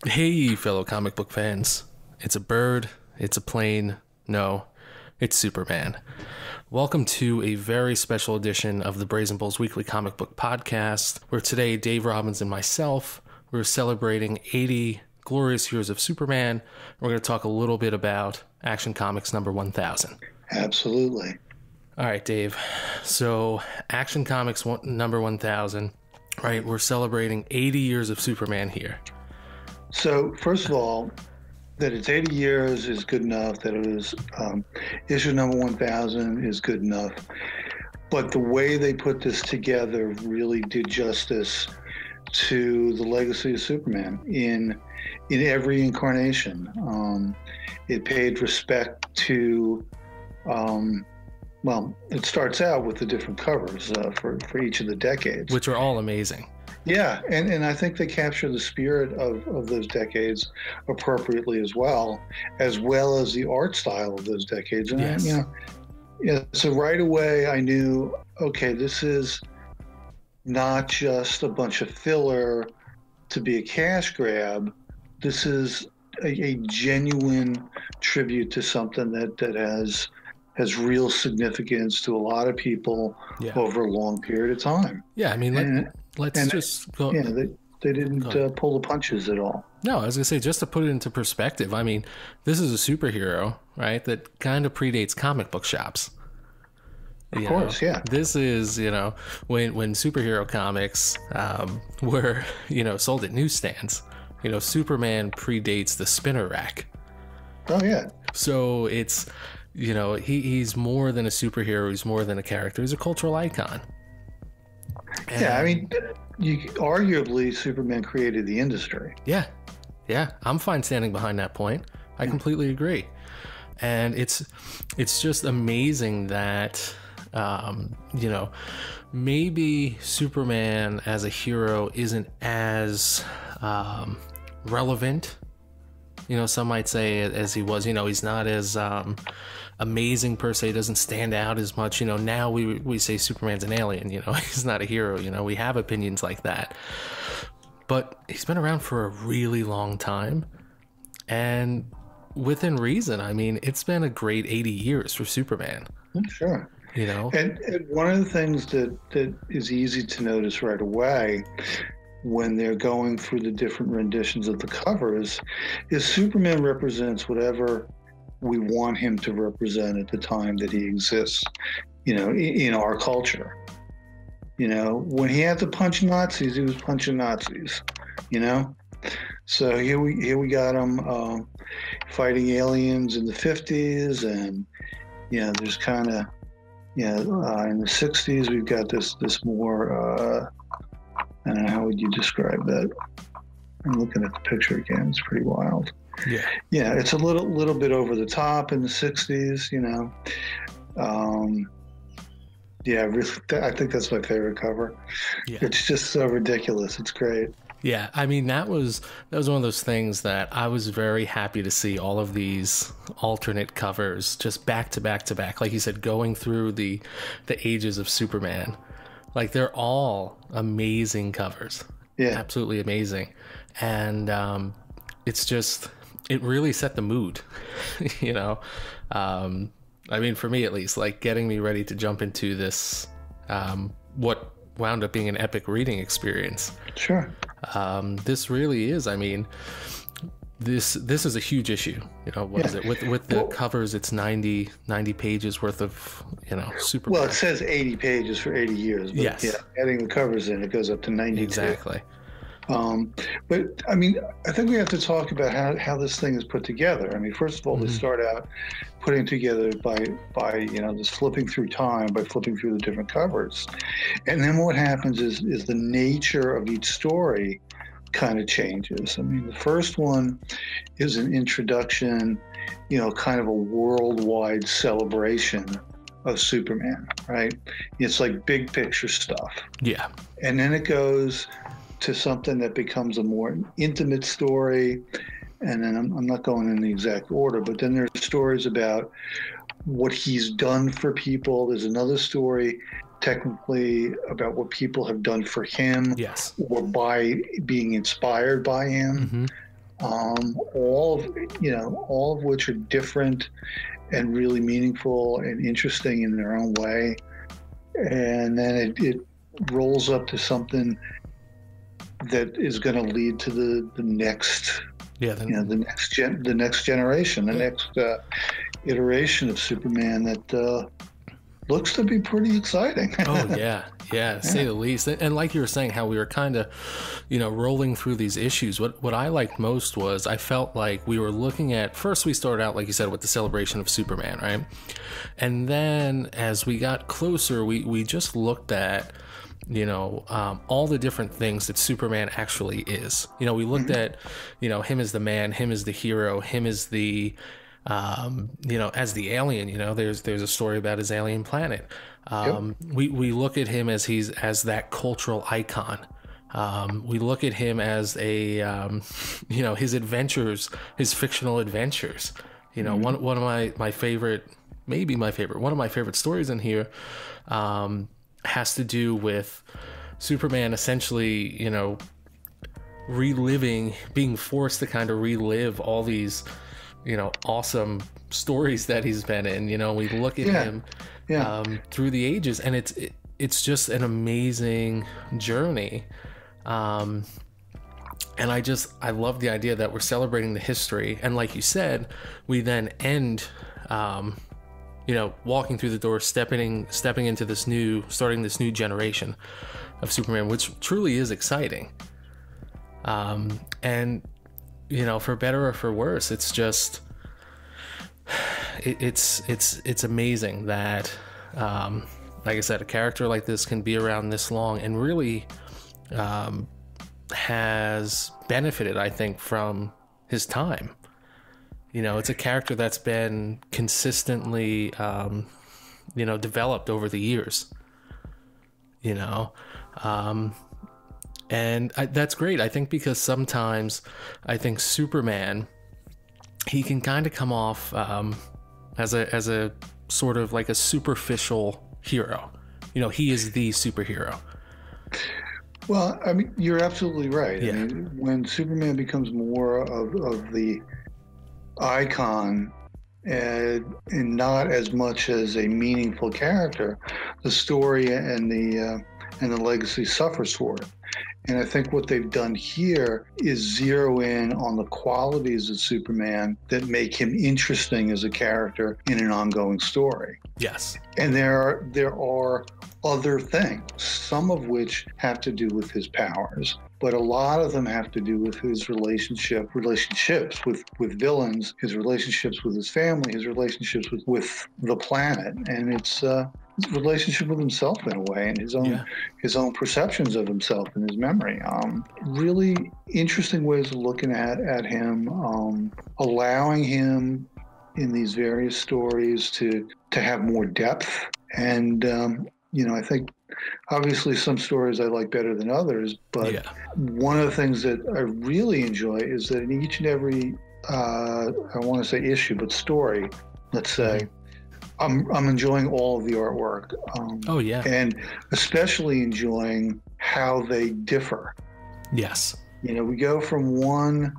Hey, fellow comic book fans. It's a bird, it's a plane. No, it's Superman. Welcome to a very special edition of the Brazen Weekly Comic Book Podcast, where today Dave Robbins and myself, we're celebrating 80 glorious years of Superman. We're going to talk a little bit about Action Comics number 1000. Absolutely. All right, Dave. So, Action Comics number 1000, right? We're celebrating 80 years of Superman here. So, first of all, that it's 80 years is good enough. That it was issue number 1000 is good enough. But the way they put this together really did justice to the legacy of Superman in every incarnation. It paid respect to, it starts out with the different covers for each of the decades, which are all amazing. Yeah, and I think they capture the spirit of those decades appropriately as well as the art style of those decades. And Yes. So right away I knew, okay, this is not just a bunch of filler to be a cash grab. This is a genuine tribute to something that has real significance to a lot of people over a long period of time. Yeah, I mean, let's just go. Yeah, they didn't pull the punches at all. No, I was going to say, just to put it into perspective, I mean, this is a superhero, right, that kind of predates comic book shops. Of course, yeah. This is, when superhero comics were, sold at newsstands, Superman predates the spinner rack. Oh, yeah. So it's, he's more than a superhero. He's more than a character. He's a cultural icon. Yeah, I mean, arguably, Superman created the industry. Yeah, I'm fine standing behind that point. I completely agree. And it's just amazing that, maybe Superman as a hero isn't as relevant, some might say, as he was. He's not as amazing per se, doesn't stand out as much. Now we say Superman's an alien, he's not a hero. We have opinions like that, but he's been around for a really long time, and within reason. I mean, it's been a great 80 years for Superman. Sure. And one of the things that is easy to notice right away when they're going through the different renditions of the covers is Superman represents whatever we want him to represent at the time that he exists, in our culture. When he had to punch Nazis, he was punching Nazis, So here we got him fighting aliens in the 50s, and there's kind of in the 60s we've got this more I don't know, how would you describe that? I'm looking at the picture again. It's pretty wild. Yeah, it's a little bit over the top in the 60s, really, I think that's my favorite cover. Yeah. It's just so ridiculous. It's great. Yeah, I mean, that was one of those things that I was very happy to see, all of these alternate covers just back to back to back. Like you said, going through the ages of Superman. Like, they're all amazing covers. Yeah. Absolutely amazing. And it really set the mood, I mean, for me at least, like getting me ready to jump into this, what wound up being an epic reading experience. Sure. This really is, I mean, this is a huge issue. What is it? With the covers, it's 90 pages worth of, Superman. Well, it says 80 pages for 80 years. But yes. Yeah, adding the covers in, it goes up to 92. Exactly. But I mean, I think we have to talk about how this thing is put together. I mean, first of all, they start out putting together by just flipping through time, by flipping through the different covers. And then what happens is the nature of each story kind of changes. I mean, the first one is an introduction, kind of a worldwide celebration of Superman, right? It's like big picture stuff. Yeah. And then it goes to something that becomes a more intimate story. And then I'm not going in the exact order, but then there's stories about what he's done for people. There's another story technically about what people have done for him, yes, or by being inspired by him. all of which are different and really meaningful and interesting in their own way. And then it rolls up to something that is going to lead to the next, the next generation, the next iteration of Superman that looks to be pretty exciting. Oh yeah, say the least. And like you were saying, how we were kind of, rolling through these issues. What I liked most was I felt like we were looking at, first we started out, like you said, with the celebration of Superman, right? And then as we got closer, we just looked at, all the different things that Superman actually is. We looked at, him as the man, him as the hero, him as the, as the alien. There's a story about his alien planet. We look at him as as that cultural icon. We look at him as a, his adventures, his fictional adventures. One of my favorite, maybe my favorite, one of my favorite stories in here, has to do with Superman essentially, being forced to kind of relive all these, awesome stories that he's been in. We look at him through the ages, and it's just an amazing journey. And I love the idea that we're celebrating the history, and like you said, we then end walking through the door, stepping into starting this new generation of Superman, which truly is exciting. And for better or for worse, it's just it's amazing that, like I said, a character like this can be around this long and really has benefited, I think, from his time. It's a character that's been consistently, developed over the years, and that's great. I think because sometimes I think Superman, he can kind of come off as a sort of like a superficial hero. He is the superhero. Well, I mean, you're absolutely right. Yeah. I mean, when Superman becomes more of the icon and not as much as a meaningful character, the story and the legacy suffers for it. And I think what they've done here is zero in on the qualities of Superman that make him interesting as a character in an ongoing story. Yes. And there are other things, some of which have to do with his powers, but a lot of them have to do with his relationships with villains, his relationships with his family, his relationships with the planet, and it's his relationship with himself in a way, and his own perceptions of himself and his memory. Really interesting ways of looking at him, allowing him in these various stories to have more depth. And I think obviously some stories I like better than others, but one of the things that I really enjoy is that in each and every I want to say issue, but story, let's say, I'm enjoying all of the artwork. And especially enjoying how they differ. Yes. We go from one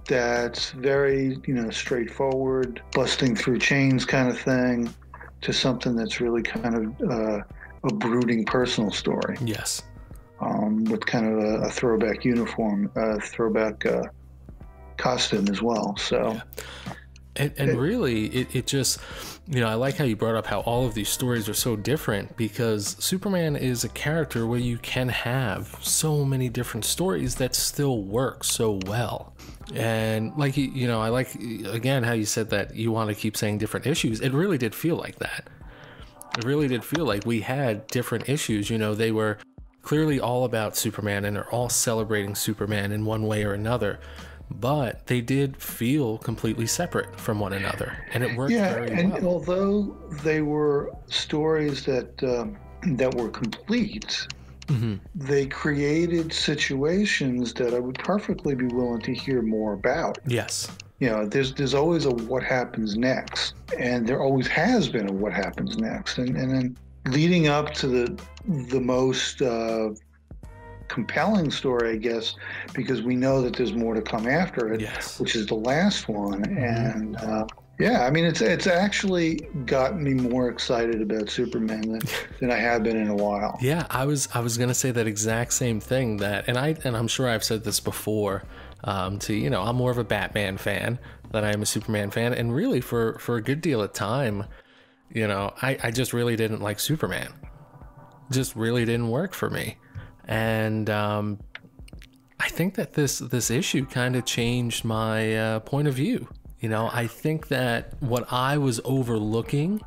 that's very, straightforward, busting through chains kind of thing, to something that's really kind of a brooding personal story. Yes. With kind of a throwback uniform, throwback costume as well. So. Yeah. And really, it just, I like how you brought up how all of these stories are so different, because Superman is a character where you can have so many different stories that still work so well. And like, I like, again, how you said that you want to keep saying different issues. It really did feel like that. It really did feel like we had different issues. They were clearly all about Superman, and they're all celebrating Superman in one way or another. But they did feel completely separate from one another, and it worked very well. And although they were stories that were complete, they created situations that I would perfectly be willing to hear more about. Yes. There's always a what happens next, and there always has been a what happens next, and then leading up to the most compelling story, I guess, because we know that there's more to come after it, Yes. which is the last one. And yeah, I mean, it's actually gotten me more excited about Superman than I have been in a while. Yeah, I was gonna say that exact same thing. And I'm sure I've said this before. I'm more of a Batman fan than I am a Superman fan, and really for a good deal of time, I just really didn't like Superman. Just really didn't work for me, and I think that this issue kind of changed my point of view. I think that what I was overlooking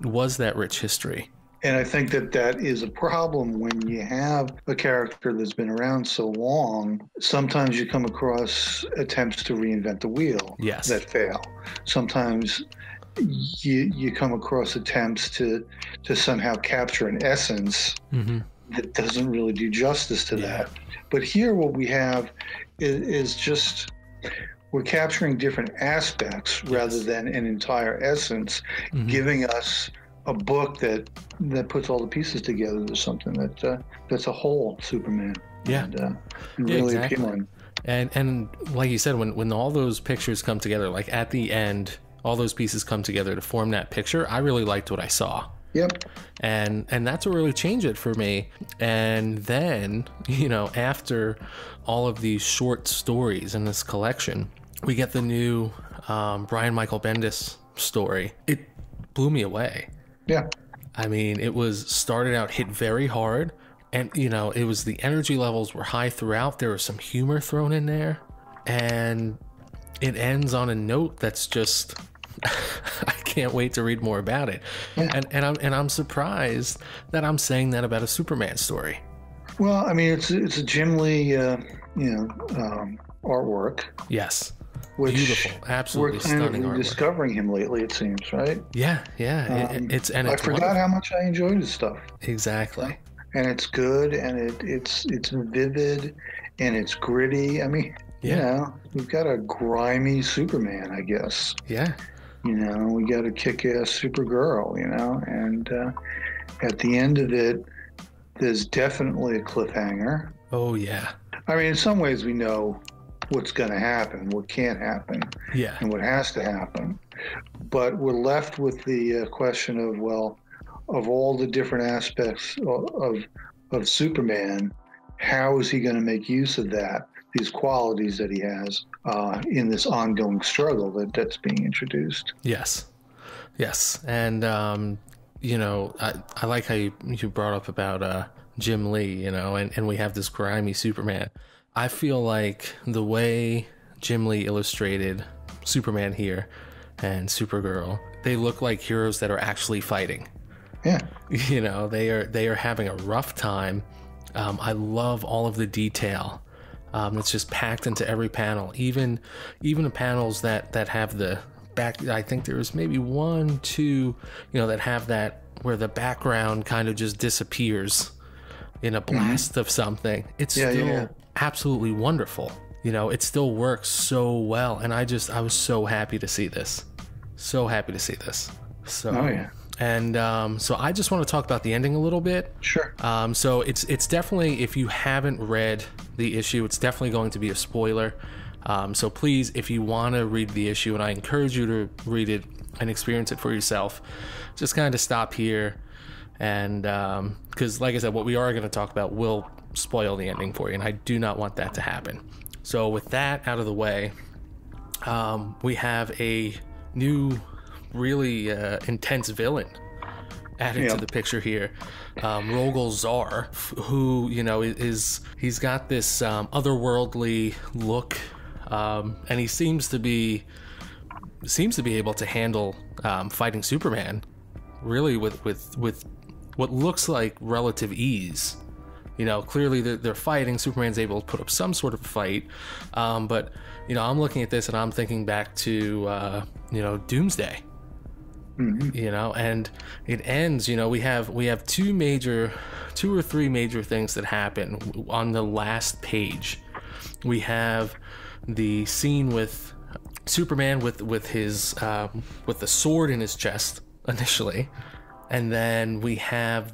was that rich history. And I think that is a problem when you have a character that's been around so long. Sometimes you come across attempts to reinvent the wheel that fail. Sometimes you come across attempts to somehow capture an essence that doesn't really do justice to that. But here what we have is just... we're capturing different aspects rather than an entire essence, giving us a book that puts all the pieces together to something that's a whole Superman. Yeah, and really appealing. And like you said, when all those pictures come together, like at the end, all those pieces come together to form that picture, I really liked what I saw. Yep. And that's what really changed it for me. And then, after all of these short stories in this collection, we get the new Brian Michael Bendis story. It blew me away. Yeah. I mean, it was started out hit very hard, and it was, the energy levels were high throughout. There was some humor thrown in there, and it ends on a note that's just I can't wait to read more about it. Yeah. And I'm surprised that I'm saying that about a Superman story. Well, I mean, it's a Jim Lee artwork. Yes. Which beautiful, absolutely stunning artwork. We're discovering him lately, it seems, right? Yeah. I forgot how much I enjoyed his stuff. Exactly. And it's good, and it's vivid, and it's gritty. I mean, we've got a grimy Superman, I guess. Yeah. We got a kick-ass Supergirl, and at the end of it, there's definitely a cliffhanger. Oh, yeah. I mean, in some ways we know what's going to happen, what can't happen, and what has to happen. But we're left with the question of, well, of all the different aspects of Superman, how is he going to make use of these qualities that he has in this ongoing struggle that's being introduced? Yes. And, I like how you brought up about Jim Lee, and we have this grimy Superman. I feel like the way Jim Lee illustrated Superman here and Supergirl, they look like heroes that are actually fighting. Yeah. They are having a rough time. I love all of the detail that's just packed into every panel. Even the panels that have the back, I think there was maybe 1, 2, that have that where the background kind of just disappears in a blast of something. It's still absolutely wonderful. It still works so well, and I was so happy to see this. So and so I just want to talk about the ending a little bit. Sure. So it's definitely, if you haven't read the issue, it's definitely going to be a spoiler. So please, if you want to read the issue, and I encourage you to read it and experience it for yourself, just kind of stop here. And because like I said, what we are going to talk about will spoil the ending for you, and I do not want that to happen. So with that out of the way, we have a new, really intense villain added to the picture here. Rogol Zar, who he's got this otherworldly look, and he seems to be able to handle fighting Superman really with what looks like relative ease. Clearly they're fighting. Superman's able to put up some sort of fight, but I'm looking at this and I'm thinking back to Doomsday. And it ends. We have two or three major things that happen on the last page. We have the scene with Superman with his with the sword in his chest initially, and then we have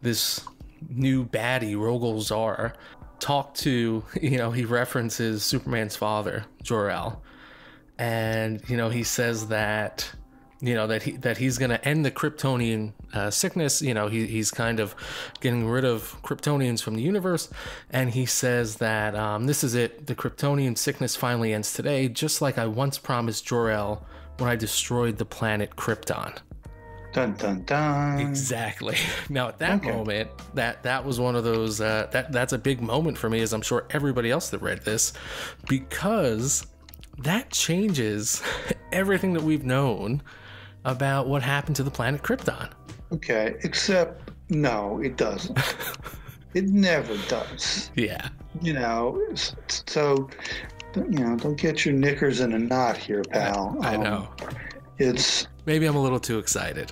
this new baddie, Rogol Zar, talk to, he references Superman's father, Jor-El. And, he says that, that he's going to end the Kryptonian sickness. He's kind of getting rid of Kryptonians from the universe. And he says that this is it. The Kryptonian sickness finally ends today, just like I once promised Jor-El when I destroyed the planet Krypton. Dun, dun, dun. Exactly. Now, at that moment, that was one of those, that's a big moment for me, as I'm sure everybody else that read this, because that changes everything that we've known about what happened to the planet Krypton. Okay, except, no, it doesn't. It never does. Yeah. So, don't get your knickers in a knot here, pal. I know. It's... Maybe I'm a little too excited.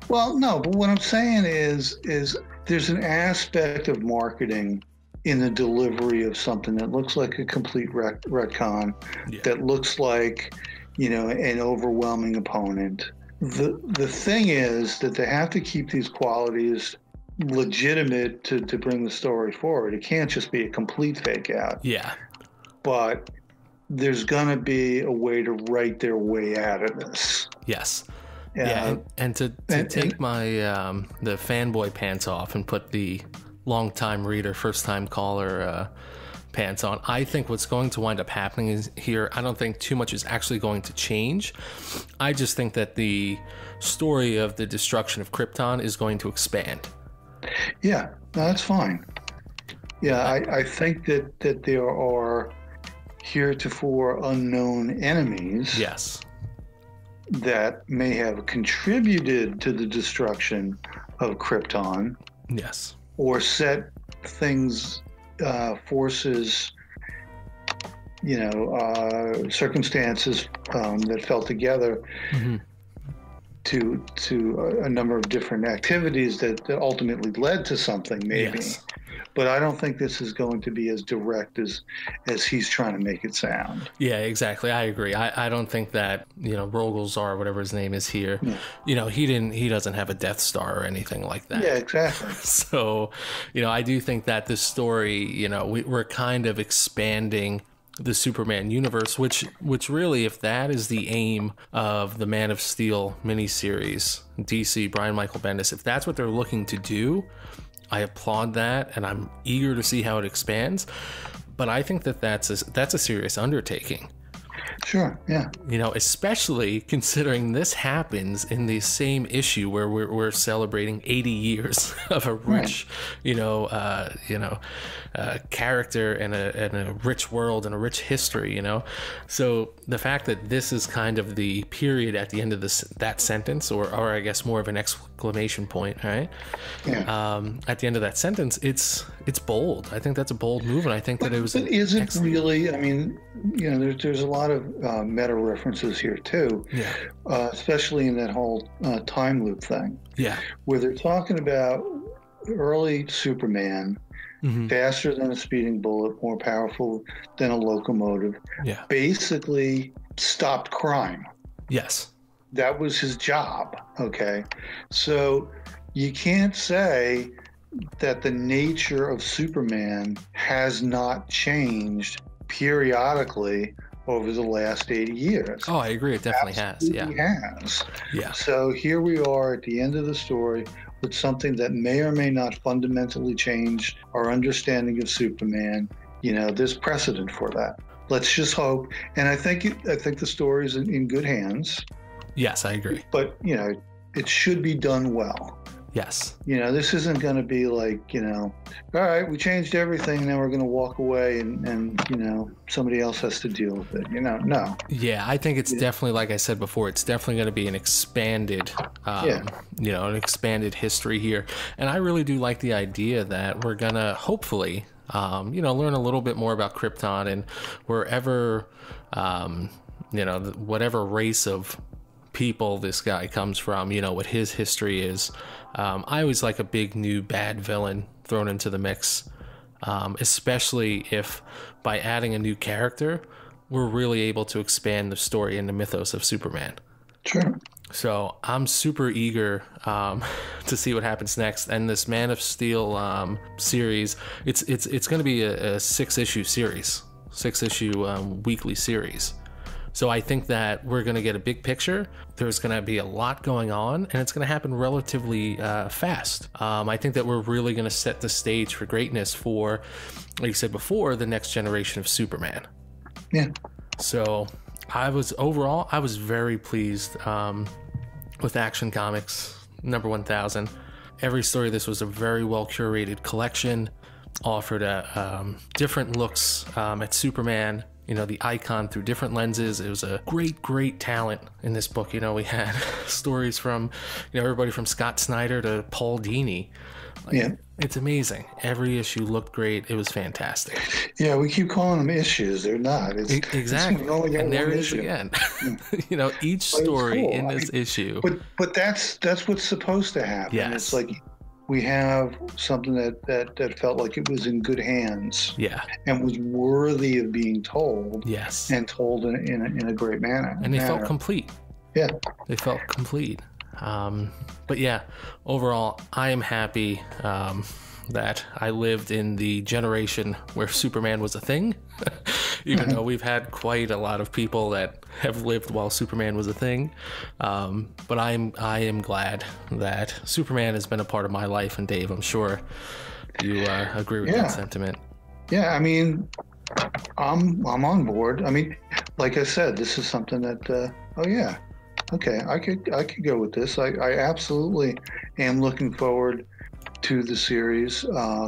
Well, no, but what I'm saying is there's an aspect of marketing in the delivery of something that looks like a complete retcon, that looks like, an overwhelming opponent. The thing is that they have to keep these qualities legitimate to bring the story forward. It can't just be a complete fake out. Yeah. But there's going to be a way to write their way out of this. Yes. Yeah, and to take my the fanboy pants off and put the long-time reader, first-time caller pants on, I think what's going to wind up happening is here, I don't think too much is actually going to change. I just think that the story of the destruction of Krypton is going to expand. Yeah, no, that's fine. Yeah, I think that there are heretofore unknown enemies. Yes. That may have contributed to the destruction of Krypton. Yes. Or set things, forces, circumstances that fell together to a number of different activities that ultimately led to something, maybe. Yes. But I don't think this is going to be as direct as he's trying to make it sound. Yeah, exactly. I agree. I don't think that, Rogol Zar, whatever his name is here, he doesn't have a Death Star or anything like that. Yeah, exactly. So, I do think that this story, we're kind of expanding the Superman universe, which really, if that is the aim of the Man of Steel miniseries, DC, Brian Michael Bendis, if that's what they're looking to do, I applaud that, and I'm eager to see how it expands. But I think that's a serious undertaking. Sure, yeah. Especially considering this happens in the same issue where we're celebrating 80 years of a rich, character and a rich world and a rich history, So the fact that this is kind of the period at the end of that sentence, or I guess more of an exclamation point, right? Yeah. At the end of that sentence, it's bold. I think that's a bold move, and I think that it was. But is it really? I mean, there's a lot of meta references here too, especially in that whole time loop thing. Yeah, where they're talking about early Superman, faster than a speeding bullet, more powerful than a locomotive. Yeah, basically stopped crime. Yes, that was his job. Okay, so you can't say that the nature of Superman has not changed periodically over the last 80 years. Oh, I agree. It definitely Absolutely has. Yeah. So here we are at the end of the story with something that may or may not fundamentally change our understanding of Superman. There's precedent for that. Let's just hope. And I think the story is in good hands. Yes, I agree. But, it should be done well. Yes. This isn't going to be like, all right, we changed everything, and then we're going to walk away and somebody else has to deal with it. No. Yeah, I think it's definitely, like I said before, it's definitely going to be an expanded, an expanded history here. And I really do like the idea that we're going to hopefully, learn a little bit more about Krypton and wherever, whatever race of people this guy comes from, what his history is. I always like a big new bad villain thrown into the mix, especially if by adding a new character, we're really able to expand the story and the mythos of Superman. Sure. So I'm super eager to see what happens next. And this Man of Steel series, it's going to be a 6-issue series, 6-issue weekly series. So I think that we're going to get a big picture. There's going to be a lot going on, and it's going to happen relatively fast. I think that we're really going to set the stage for greatness for, like you said before, the next generation of Superman. Yeah. So I was very pleased with Action Comics number 1000. Every story of this was a very well curated collection, offered different looks at Superman, you know, the icon through different lenses. It was a great talent in this book. You know, we had stories from, you know, everybody from Scott Snyder to Paul Dini. Like, yeah. It's amazing. Every issue looked great. It was fantastic. Yeah, we keep calling them issues. They're not. Exactly. And there it is again. You know, each story cool. in this issue. But that's what's supposed to happen. Yes. It's like we have something that felt like it was in good hands. Yeah. And was worthy of being told. Yes. And told in a great manner. And they felt complete. Yeah. They felt complete. But yeah, overall, I am happy that I lived in the generation where Superman was a thing. Even though we've had quite a lot of people that have lived while Superman was a thing. But I am glad that Superman has been a part of my life. And Dave, I'm sure you agree with that sentiment. Yeah, I mean, I'm on board. I mean, like I said, this is something that, okay, I could go with this. I absolutely am looking forward to the series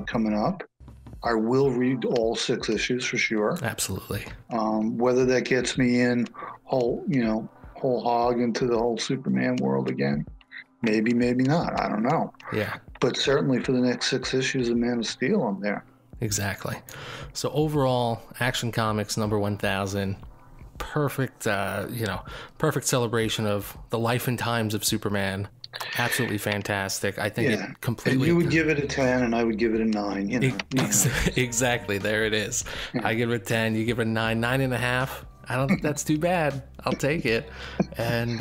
coming up. I will read all 6 issues for sure. Absolutely. Whether that gets me in whole hog into the whole Superman world again, maybe not. I don't know. Yeah. But certainly for the next 6 issues of Man of Steel, I'm there. Exactly. So overall, Action Comics number 1000. Perfect celebration of the life and times of Superman. Absolutely fantastic. I think it completely. And you would give it a 10, and I would give it a 9. You know, Exactly. There it is. I give it a 10. You give it a 9, 9.5. I don't think that's too bad. I'll take it. And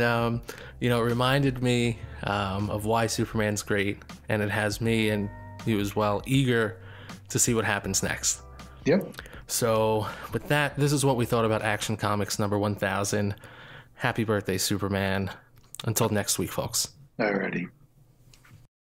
it reminded me of why Superman's great, and it has me and you as well eager to see what happens next. Yep. So with that, this is what we thought about Action Comics number 1000. Happy birthday, Superman. Until next week, folks. Alrighty.